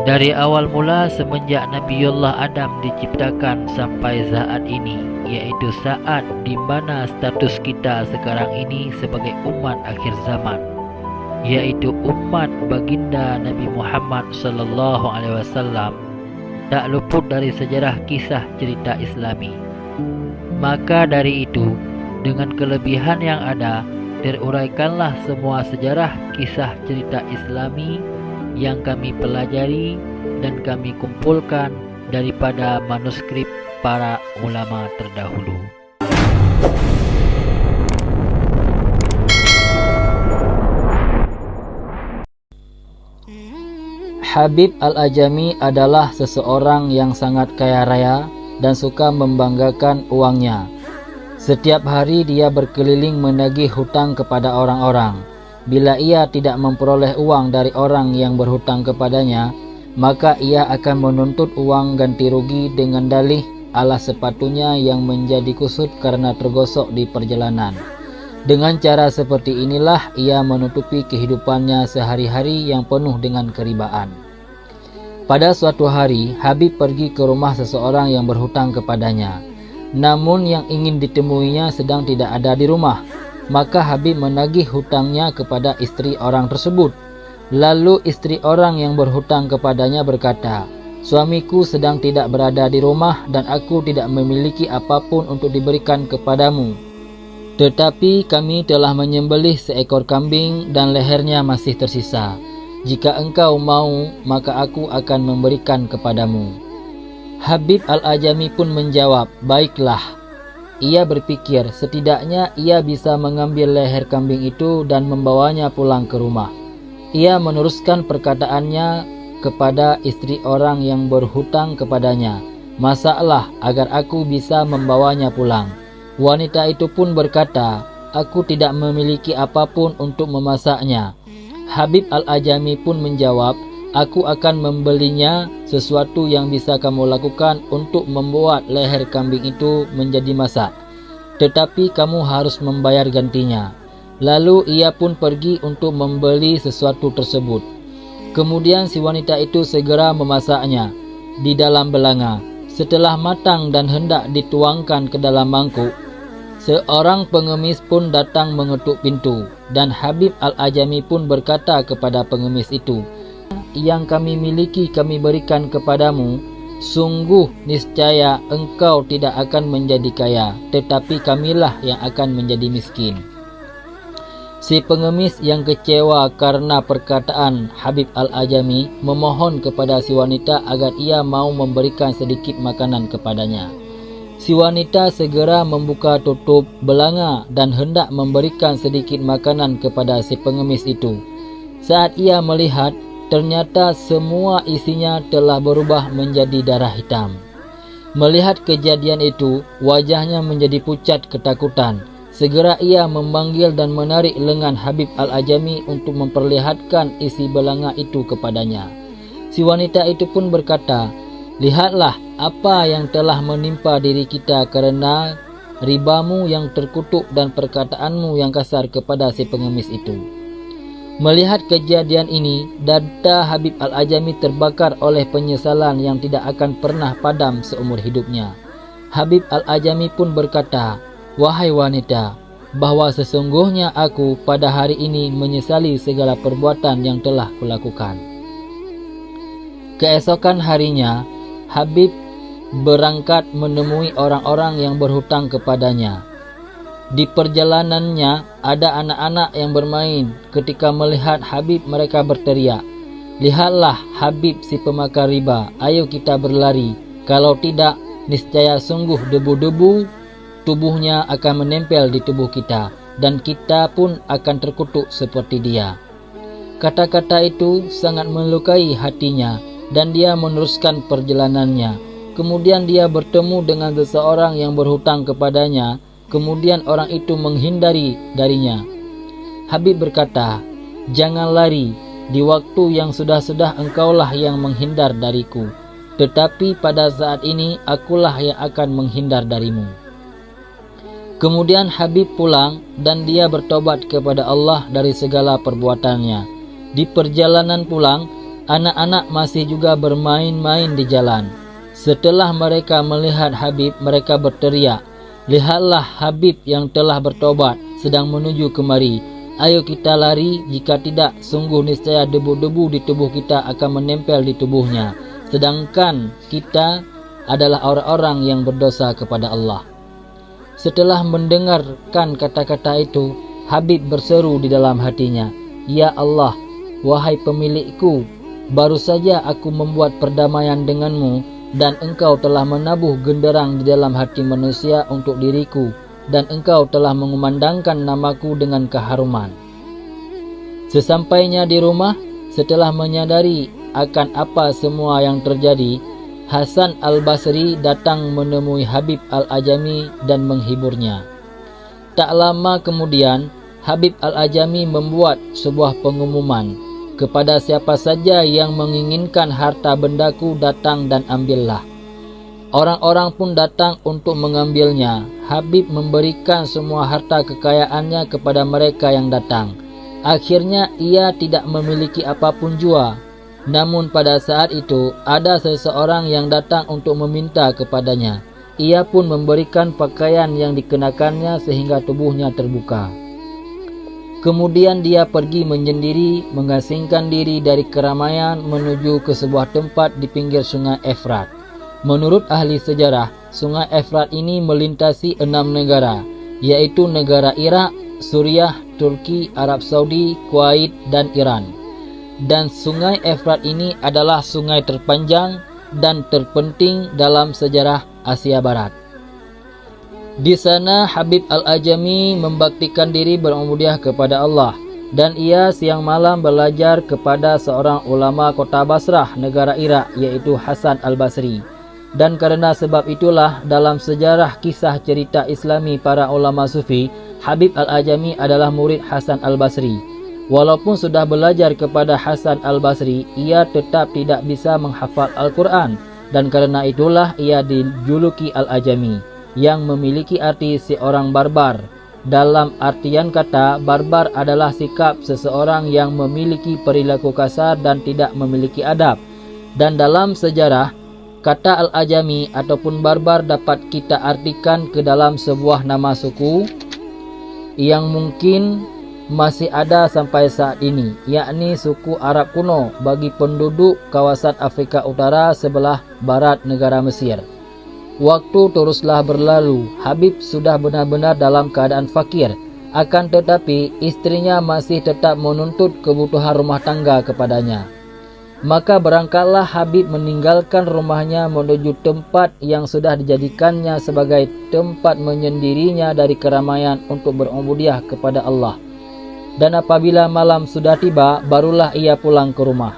Dari awal mula semenjak Nabiullah Adam diciptakan sampai saat ini, yaitu saat di mana status kita sekarang ini sebagai umat akhir zaman, yaitu umat baginda Nabi Muhammad SAW, tak luput dari sejarah kisah cerita Islami. Maka dari itu, dengan kelebihan yang ada, teruraikanlah semua sejarah kisah cerita Islami yang kami pelajari dan kami kumpulkan daripada manuskrip para ulama terdahulu. Habib Al-Ajami adalah seseorang yang sangat kaya raya dan suka membanggakan uangnya. Setiap hari dia berkeliling menagih hutang kepada orang-orang. Bila ia tidak memperoleh uang dari orang yang berhutang kepadanya, maka ia akan menuntut uang ganti rugi dengan dalih alas sepatunya yang menjadi kusut karena tergosok di perjalanan. Dengan cara seperti inilah ia menutupi kehidupannya sehari-hari yang penuh dengan keribaan. Pada suatu hari, Habib pergi ke rumah seseorang yang berhutang kepadanya. Namun yang ingin ditemuinya sedang tidak ada di rumah. Maka Habib menagih hutangnya kepada istri orang tersebut. Lalu istri orang yang berhutang kepadanya berkata, "Suamiku sedang tidak berada di rumah dan aku tidak memiliki apapun untuk diberikan kepadamu. Tetapi kami telah menyembelih seekor kambing dan lehernya masih tersisa. Jika engkau mau, maka aku akan memberikan kepadamu." Habib Al-Ajami pun menjawab, "Baiklah." Ia berpikir setidaknya ia bisa mengambil leher kambing itu dan membawanya pulang ke rumah. Ia meneruskan perkataannya kepada istri orang yang berhutang kepadanya, "Masaklah agar aku bisa membawanya pulang." Wanita itu pun berkata, "Aku tidak memiliki apapun untuk memasaknya." Habib Al-Ajami pun menjawab, "Aku akan membelinya sesuatu yang bisa kamu lakukan untuk membuat leher kambing itu menjadi masak. Tetapi kamu harus membayar gantinya." Lalu ia pun pergi untuk membeli sesuatu tersebut. Kemudian si wanita itu segera memasaknya di dalam belanga. Setelah matang dan hendak dituangkan ke dalam mangkuk, seorang pengemis pun datang mengetuk pintu. Dan Habib Al-Ajami pun berkata kepada pengemis itu, "Yang kami miliki kami berikan kepadamu. Sungguh niscaya engkau tidak akan menjadi kaya, tetapi kamilah yang akan menjadi miskin." Si pengemis yang kecewa karena perkataan Habib Al-Ajami memohon kepada si wanita agar ia mau memberikan sedikit makanan kepadanya. Si wanita segera membuka tutup belanga dan hendak memberikan sedikit makanan kepada si pengemis itu. Saat ia melihat, ternyata semua isinya telah berubah menjadi darah hitam. Melihat kejadian itu, wajahnya menjadi pucat ketakutan. Segera ia memanggil dan menarik lengan Habib Al-Ajami untuk memperlihatkan isi belanga itu kepadanya. Si wanita itu pun berkata, "Lihatlah apa yang telah menimpa diri kita karena ribamu yang terkutuk dan perkataanmu yang kasar kepada si pengemis itu." Melihat kejadian ini, dada Habib Al-Ajami terbakar oleh penyesalan yang tidak akan pernah padam seumur hidupnya. Habib Al-Ajami pun berkata, "Wahai wanita, bahwa sesungguhnya aku pada hari ini menyesali segala perbuatan yang telah kulakukan." Keesokan harinya, Habib berangkat menemui orang-orang yang berhutang kepadanya. Di perjalanannya ada anak-anak yang bermain. Ketika melihat Habib, mereka berteriak, "Lihatlah Habib si pemakan riba, ayo kita berlari. Kalau tidak, niscaya sungguh debu-debu tubuhnya akan menempel di tubuh kita dan kita pun akan terkutuk seperti dia." Kata-kata itu sangat melukai hatinya dan dia meneruskan perjalanannya. Kemudian dia bertemu dengan seseorang yang berhutang kepadanya. Kemudian orang itu menghindari darinya. Habib berkata, "Jangan lari, di waktu yang sudah-sudah engkaulah yang menghindar dariku. Tetapi pada saat ini akulah yang akan menghindar darimu." Kemudian Habib pulang dan dia bertobat kepada Allah dari segala perbuatannya. Di perjalanan pulang, Anak-anak masih juga bermain-main di jalan. Setelah mereka melihat Habib, mereka berteriak, "Lihatlah Habib yang telah bertobat sedang menuju kemari. Ayo kita lari, jika tidak sungguh niscaya debu-debu di tubuh kita akan menempel di tubuhnya. Sedangkan kita adalah orang-orang yang berdosa kepada Allah." Setelah mendengarkan kata-kata itu, Habib berseru di dalam hatinya, "Ya Allah, wahai pemilikku, baru saja aku membuat perdamaian denganmu, dan engkau telah menabuh genderang di dalam hati manusia untuk diriku, dan engkau telah mengumandangkan namaku dengan keharuman." Sesampainya di rumah, setelah menyadari akan apa semua yang terjadi, Hasan al-Basri datang menemui Habib al-Ajami dan menghiburnya. Tak lama kemudian, Habib al-Ajami membuat sebuah pengumuman, "Kepada siapa saja yang menginginkan harta bendaku, datang dan ambillah." Orang-orang pun datang untuk mengambilnya. Habib memberikan semua harta kekayaannya kepada mereka yang datang. Akhirnya ia tidak memiliki apapun jua. Namun pada saat itu ada seseorang yang datang untuk meminta kepadanya. Ia pun memberikan pakaian yang dikenakannya sehingga tubuhnya terbuka. Kemudian dia pergi menyendiri, mengasingkan diri dari keramaian menuju ke sebuah tempat di pinggir sungai Efrat. Menurut ahli sejarah, sungai Efrat ini melintasi 6 negara, yaitu negara Irak, Suriah, Turki, Arab Saudi, Kuwait, dan Iran. Dan sungai Efrat ini adalah sungai terpanjang dan terpenting dalam sejarah Asia Barat. Di sana Habib al-Ajami membaktikan diri berubudiyah kepada Allah, dan ia siang malam belajar kepada seorang ulama kota Basrah, negara Irak, yaitu Hasan al-Basri. Dan karena sebab itulah dalam sejarah kisah cerita Islami para ulama sufi, Habib al-Ajami adalah murid Hasan al-Basri. Walaupun sudah belajar kepada Hasan al-Basri, ia tetap tidak bisa menghafal Al-Quran, dan karena itulah ia dijuluki Al-Ajami, yang memiliki arti seorang barbar. Dalam artian kata, barbar adalah sikap seseorang yang memiliki perilaku kasar dan tidak memiliki adab. Dan dalam sejarah, kata Al-Ajami ataupun barbar dapat kita artikan ke dalam sebuah nama suku yang mungkin masih ada sampai saat ini, yakni suku Arab kuno bagi penduduk kawasan Afrika Utara sebelah barat negara Mesir. Waktu teruslah berlalu. Habib sudah benar-benar dalam keadaan fakir, akan tetapi istrinya masih tetap menuntut kebutuhan rumah tangga kepadanya. Maka berangkatlah Habib meninggalkan rumahnya menuju tempat yang sudah dijadikannya sebagai tempat menyendirinya dari keramaian untuk berubudiyah kepada Allah. Dan apabila malam sudah tiba, barulah ia pulang ke rumah.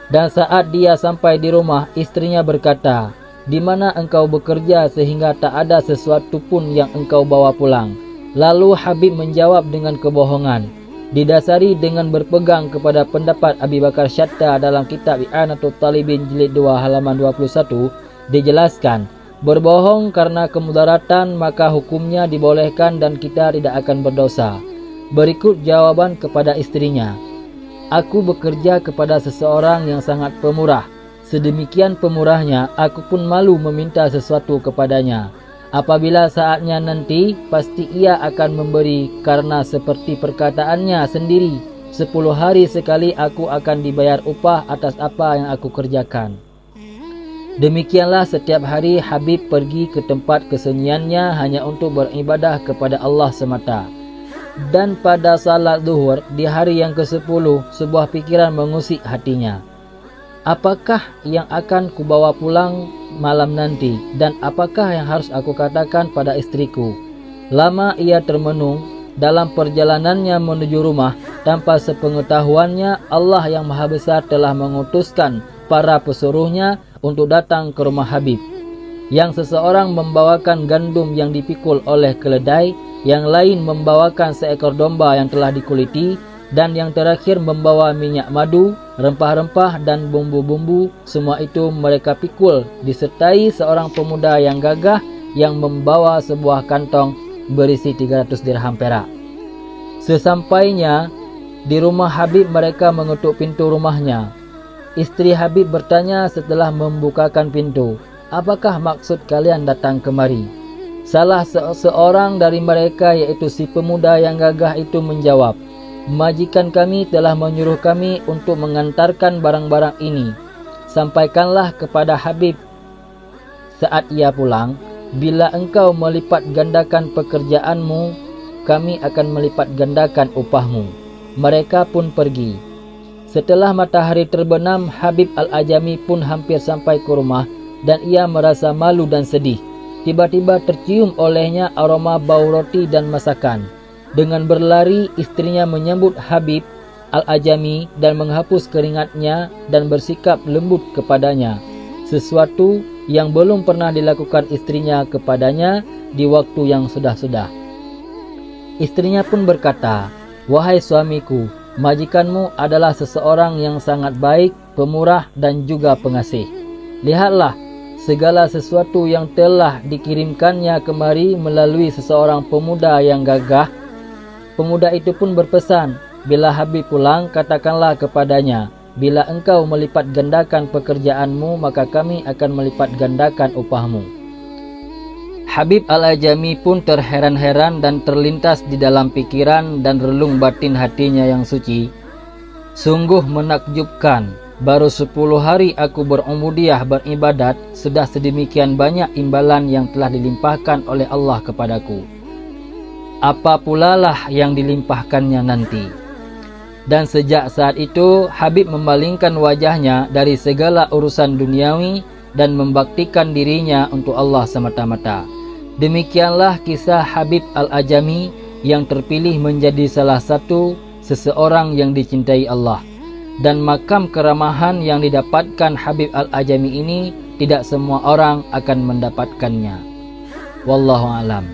Dan saat dia sampai di rumah, istrinya berkata, "Di mana engkau bekerja sehingga tak ada sesuatu pun yang engkau bawa pulang?" Lalu Habib menjawab dengan kebohongan. Didasari dengan berpegang kepada pendapat Abi Bakar Syatta dalam kitab I'anatul Talibin jilid 2 halaman 21, dijelaskan, berbohong karena kemudaratan maka hukumnya dibolehkan dan kita tidak akan berdosa. Berikut jawaban kepada istrinya, "Aku bekerja kepada seseorang yang sangat pemurah. Sedemikian pemurahnya, aku pun malu meminta sesuatu kepadanya. Apabila saatnya nanti, pasti ia akan memberi karena seperti perkataannya sendiri, 10 hari sekali aku akan dibayar upah atas apa yang aku kerjakan." Demikianlah setiap hari Habib pergi ke tempat kesunyiannya hanya untuk beribadah kepada Allah semata. Dan pada salat zuhur di hari yang ke-10, sebuah pikiran mengusik hatinya. Apakah yang akan kubawa pulang malam nanti, dan apakah yang harus aku katakan pada istriku? Lama ia termenung. Dalam perjalanannya menuju rumah, tanpa sepengetahuannya, Allah yang Maha Besar telah mengutuskan para pesuruhnya untuk datang ke rumah Habib. Yang seseorang membawakan gandum yang dipikul oleh keledai, yang lain membawakan seekor domba yang telah dikuliti, dan yang terakhir membawa minyak madu, rempah-rempah dan bumbu-bumbu. Semua itu mereka pikul disertai seorang pemuda yang gagah yang membawa sebuah kantong berisi 300 dirham perak. Sesampainya di rumah Habib, mereka mengetuk pintu rumahnya. Istri Habib bertanya setelah membukakan pintu, "Apakah maksud kalian datang kemari?" Salah seorang dari mereka, yaitu si pemuda yang gagah itu, menjawab, "Majikan kami telah menyuruh kami untuk mengantarkan barang-barang ini. Sampaikanlah kepada Habib saat ia pulang, bila engkau melipat gandakan pekerjaanmu, kami akan melipat gandakan upahmu." Mereka pun pergi. Setelah matahari terbenam, Habib Al-Ajami pun hampir sampai ke rumah dan ia merasa malu dan sedih. Tiba-tiba tercium olehnya aroma bau roti dan masakan. Dengan berlari, istrinya menyambut Habib Al-Ajami dan menghapus keringatnya dan bersikap lembut kepadanya, sesuatu yang belum pernah dilakukan istrinya kepadanya di waktu yang sudah-sudah. Istrinya pun berkata, "Wahai suamiku, majikanmu adalah seseorang yang sangat baik, pemurah dan juga pengasih. Lihatlah, segala sesuatu yang telah dikirimkannya kemari melalui seseorang pemuda yang gagah." Pemuda itu pun berpesan, "Bila Habib pulang, katakanlah kepadanya, bila engkau melipat gandakan pekerjaanmu, maka kami akan melipat gandakan upahmu." Habib Al-Ajami pun terheran-heran dan terlintas di dalam pikiran dan relung batin hatinya yang suci, "Sungguh menakjubkan, baru 10 hari aku berumudiah beribadat, sudah sedemikian banyak imbalan yang telah dilimpahkan oleh Allah kepadaku. Apa pula lah yang dilimpahkannya nanti?" Dan sejak saat itu, Habib memalingkan wajahnya dari segala urusan duniawi dan membaktikan dirinya untuk Allah semata-mata. Demikianlah kisah Habib Al-Ajami yang terpilih menjadi salah satu seseorang yang dicintai Allah. Dan makam keramahan yang didapatkan Habib Al-Ajami ini tidak semua orang akan mendapatkannya. Wallahu a'lam.